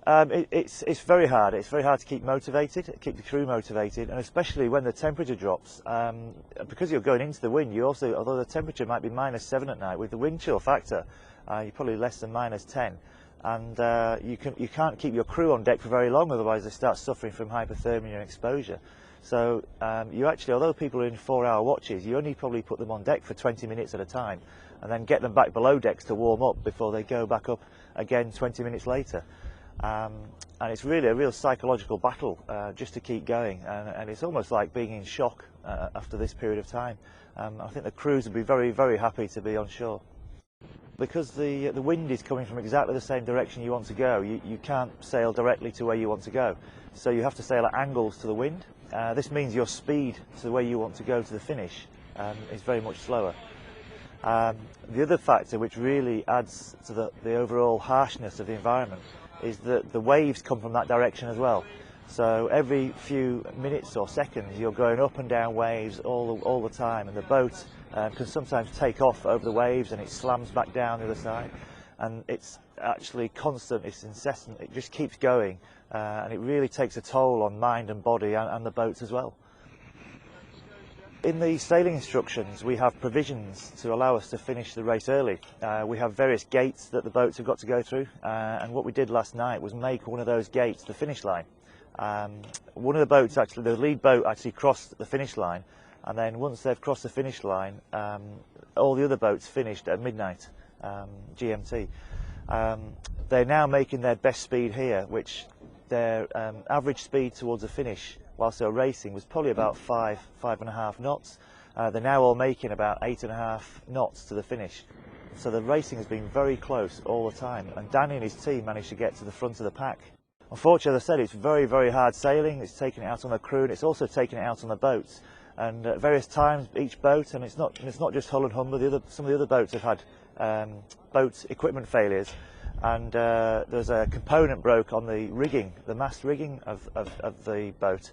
It's very hard. It's very hard to keep motivated, keep the crew motivated, and especially when the temperature drops. Because you're going into the wind, you also, although the temperature might be -7 at night, with the wind chill factor, you're probably less than -10, and you can't keep your crew on deck for very long, otherwise they start suffering from hypothermia and exposure. So you actually, although people are in 4-hour watches, you only probably put them on deck for 20 minutes at a time, and then get them back below decks to warm up before they go back up again 20 minutes later. And it's really a real psychological battle just to keep going, and it's almost like being in shock after this period of time. I think the crews would be very, very happy to be on shore. Because the wind is coming from exactly the same direction you want to go, you can't sail directly to where you want to go. So you have to sail at angles to the wind. This means your speed to where you want to go to the finish is very much slower. The other factor which really adds to the overall harshness of the environment is that the waves come from that direction as well. So every few minutes or seconds you're going up and down waves all the time, and the boat can sometimes take off over the waves and it slams back down the other side, and it's actually constant, it's incessant, it just keeps going, and it really takes a toll on mind and body and the boats as well. In the sailing instructions we have provisions to allow us to finish the race early. We have various gates that the boats have got to go through, and what we did last night was make one of those gates the finish line. One of the boats, actually the lead boat, actually crossed the finish line, and then once they've crossed the finish line, all the other boats finished at midnight GMT. They're now making their best speed here, which their average speed towards the finish whilst they were racing was probably about 5.5 knots. They're now all making about 8.5 knots to the finish. So the racing has been very close all the time, and Danny and his team managed to get to the front of the pack. Unfortunately, as I said, it's very, very hard sailing. It's taking it out on the crew, and it's also taking it out on the boats. And at various times, each boat, and it's not just Hull and Humber, some of the other boats have had boat equipment failures, and there's a component broke on the rigging, the mast rigging of the boat.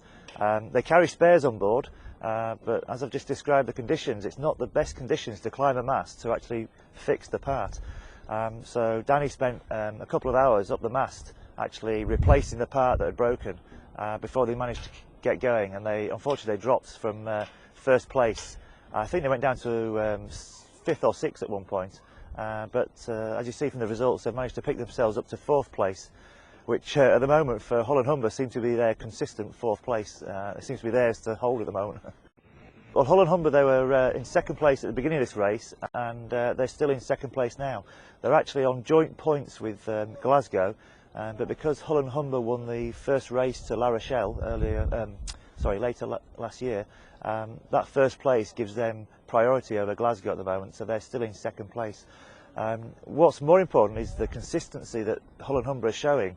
They carry spares on board, but as I've just described the conditions, it's not the best conditions to climb a mast to actually fix the part. So Danny spent a couple of hours up the mast actually replacing the part that had broken before they managed to get going, and unfortunately they dropped from first place. I think they went down to 5th or 6th at one point. But as you see from the results, they've managed to pick themselves up to 4th place, which at the moment for Hull and Humber seems to be their consistent 4th place. It seems to be theirs to hold at the moment. Well, Hull and Humber, they were in 2nd place at the beginning of this race, and they're still in 2nd place now. They're actually on joint points with Glasgow, but because Hull and Humber won the first race to La Rochelle later last year, that first place gives them priority over Glasgow at the moment, so they're still in 2nd place. What's more important is the consistency that Hull and Humber are showing.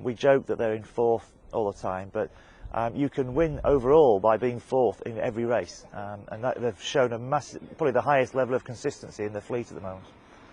We joke that they're in 4th all the time, but you can win overall by being 4th in every race, and they've shown a massive, probably the highest level of consistency in the fleet at the moment.